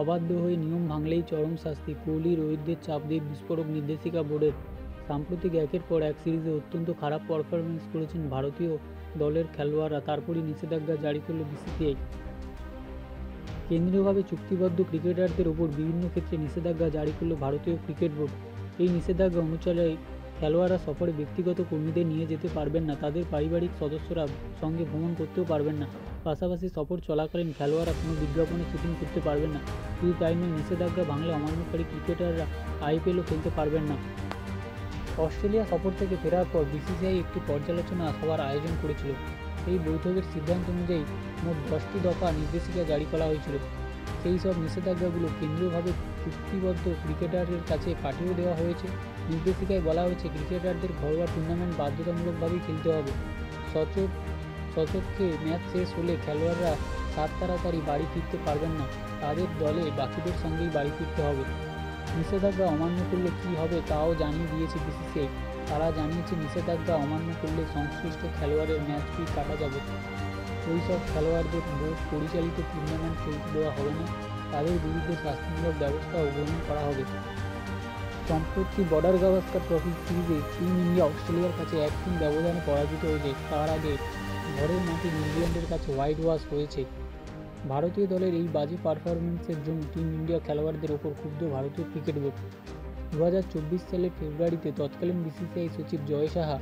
অবাধ্য হয়ে নিয়ম ভাঙলেই চরম শাস্তি, কোহলি রোহিতদের চাপ দিয়ে বিস্ফোরক নির্দেশিকা বোর্ডের। সাম্প্রতিক একের পর এক সিরিজে অত্যন্ত খারাপ পারফরমেন্স করেছেন ভারতীয় দলের খেলোয়াড়রা, তারপরই নিষেধাজ্ঞা জারি করল বিসিসিআই। কেন্দ্রীয়ভাবে চুক্তিবদ্ধ ক্রিকেটারদের ওপর বিভিন্ন ক্ষেত্রে নিষেধাজ্ঞা জারি করল ভারতীয় ক্রিকেট বোর্ড। এই নিষেধাজ্ঞা অনুযায়ী খেলোয়াড়রা সফরে ব্যক্তিগত কর্মীদের নিয়ে যেতে পারবেন না, তাদের পারিবারিক সদস্যরা সঙ্গে ভ্রমণ করতেও পারবেন না। পাশাপাশি সফর চলাকালীন খেলোয়াড়রা কোনো বিজ্ঞাপনে শুটিং করতে পারবেন না। শুধু তাই নয়, নিষেধাজ্ঞা ভাঙলে অমান্যকারী ক্রিকেটাররা আইপিএলও খেলতে পারবেন না। অস্ট্রেলিয়া সফর থেকে ফেরার পর বিসিসিআই একটি পর্যালোচনা সভার আয়োজন করেছিল। এই বৈঠকের সিদ্ধান্ত অনুযায়ী মোট 10টি দফা নির্দেশিকা জারি করা হয়েছিল। সেই সব নিষেধাজ্ঞাগুলো কেন্দ্রীয়ভাবে চুক্তিবদ্ধ ক্রিকেটারদের কাছে পাঠিয়ে দেওয়া হয়েছে। নির্দেশিকায় বলা হয়েছে, ক্রিকেটারদের ঘরোয়া টুর্নামেন্ট বাধ্যতামূলকভাবেই খেলতে হবে। সচক্ষে ম্যাচ শেষ হলে খেলোয়াড়রা তাড়াতাড়ি বাড়ি ফিরতে পারবেন না, তাদের দলে বাকিদের সঙ্গেই বাড়ি ফিরতে হবে। নিষেধাজ্ঞা অমান্য করলে কী হবে তাও জানিয়ে দিয়েছে বিসিসিআই। তারা জানিয়েছে, নিষেধাজ্ঞা অমান্য করলে সংশ্লিষ্ট খেলোয়াড়ের ম্যাচ ফি কাটা যাবে। ওই সব খেলোয়াড়দের বোর্ড পরিচালিত টুর্নামেন্ট খেলতে দেওয়া হবে না, তাদের বিরুদ্ধে শাস্তিমূলক ব্যবস্থাও গ্রহণ করা হবে। সম্প্রতি বর্ডার গাভাস্কার ট্রফি সিরিজে টিম ইন্ডিয়া অস্ট্রেলিয়ার কাছে 1-3 ব্যবধানে পরাজিত হয়েছে। তার আগে ঘরের মাঠে নিউজিল্যান্ডের কাছে হোয়াইট ওয়াশ হয়েছে। ভারতীয় দলের এই বাজে পারফরমেন্সের জন্য টিম ইন্ডিয়া খেলোয়াড়দের ওপর ক্ষুব্ধ ভারতীয় ক্রিকেট বোর্ড। 2024 সালের ফেব্রুয়ারিতে তৎকালীন বিসিসিআই সচিব জয় সাহা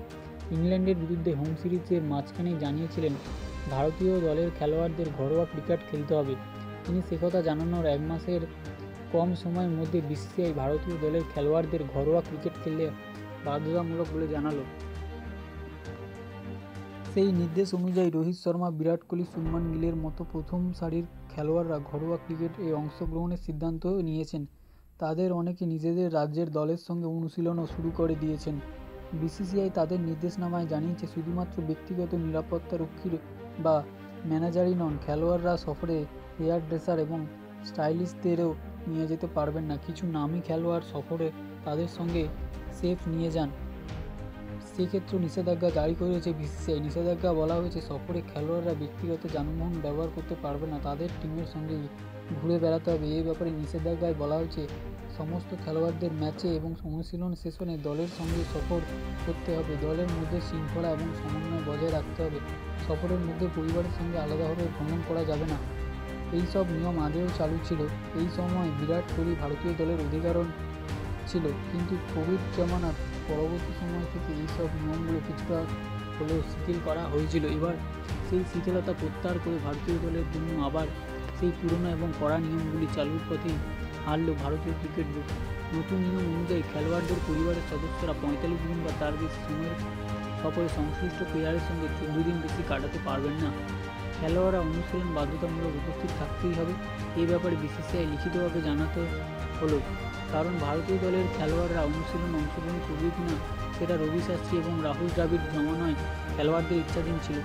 ইংল্যান্ডের বিরুদ্ধে হোম সিরিজের মাঝখানেই জানিয়েছিলেন, ভারতীয় দলের খেলোয়াড়দের ঘরোয়া ক্রিকেট খেলতে হবে। তিনি সেকথা জানানোর 1 মাসের কম সময়ের মধ্যে বিসিসিআই ভারতীয় দলের খেলোয়াড়দের ঘরোয়া ক্রিকেট খেলতে বাধ্যতামূলক বলে জানালো। সেই নির্দেশ অনুযায়ী রোহিত শর্মা, বিরাট কোহলি, শুভমান গিলের মতো প্রথম সারির খেলোয়াড়রা ঘরোয়া ক্রিকেটে অংশগ্রহণের সিদ্ধান্ত নিয়েছেন। তাদের অনেকে নিজেদের রাজ্যের দলের সঙ্গে অনুশীলনও শুরু করে দিয়েছেন। বিসিসিআই তাদের নির্দেশনামায় জানিয়েছে, শুধুমাত্র ব্যক্তিগত নিরাপত্তা রক্ষীর বা ম্যানেজারই নন, খেলোয়াড়রা সফরে হেয়ার ড্রেসার এবং স্টাইলিস্টদেরও নিয়ে যেতে পারবেন না। কিছু নামী খেলোয়াড় সফরে তাদের সঙ্গে শেফ নিয়ে যান, সেক্ষেত্রেও নিষেধাজ্ঞা জারি করেছে বিসিসিআই। নিষেধাজ্ঞা বলা হয়েছে, সফরে খেলোয়াড়রা ব্যক্তিগত যানবাহন ব্যবহার করতে পারবে না, তাদের টিমের সঙ্গে ঘুরে বেড়াতে হবে। এই ব্যাপারে নিষেধাজ্ঞায় বলা হয়েছে, সমস্ত খেলোয়াড়দের ম্যাচে এবং অনুশীলন সেশনে দলের সঙ্গে সফর করতে হবে। দলের মধ্যে শৃঙ্খলা এবং সমন্বয় বজায় রাখতে হবে। সফরের মধ্যে পরিবারের সঙ্গে আলাদাভাবে ভ্রমণ করা যাবে না। এই সব নিয়ম আগেও চালু ছিল। এই সময় বিরাট কোহলি ভারতীয় দলের অধিকারণ ছিল, কিন্তু কোভিড জমানার পরবর্তী সময় থেকে এইসব নিয়মগুলো কিছুটা হলেও শিথিল করা হয়েছিল। এবার সেই শিথিলতা প্রত্যাহার করে ভারতীয় দলের জন্য আবার সেই পুরনো এবং কড়া নিয়মগুলি চালুর পথেই হারল ভারতীয় ক্রিকেট বোর্ড। নতুন নিয়ম অনুযায়ী খেলোয়াড়দের পরিবারের সদস্যরা 45 দিন বা তার বেশি সময়ের সফরে সংশ্লিষ্ট প্লেয়ারের সঙ্গে 14 দিন বেশি কাটাতে পারবেন না। খেলোয়াড়রা অনুশীলন বাধ্যতামূলক উপস্থিত থাকতেই হবে। এই ব্যাপারে বিসিসিআই লিখিতভাবে জানাতে হলো, কারণ ভারতীয় দলের খেলোয়াড়রা অনুশীলনে অংশগ্রহণ করবে কিনা সেটা রবি শাস্ত্রী এবং রাহুল দ্রাবিড় জমানায় খেলোয়াড়দের ইচ্ছাধীন ছিল।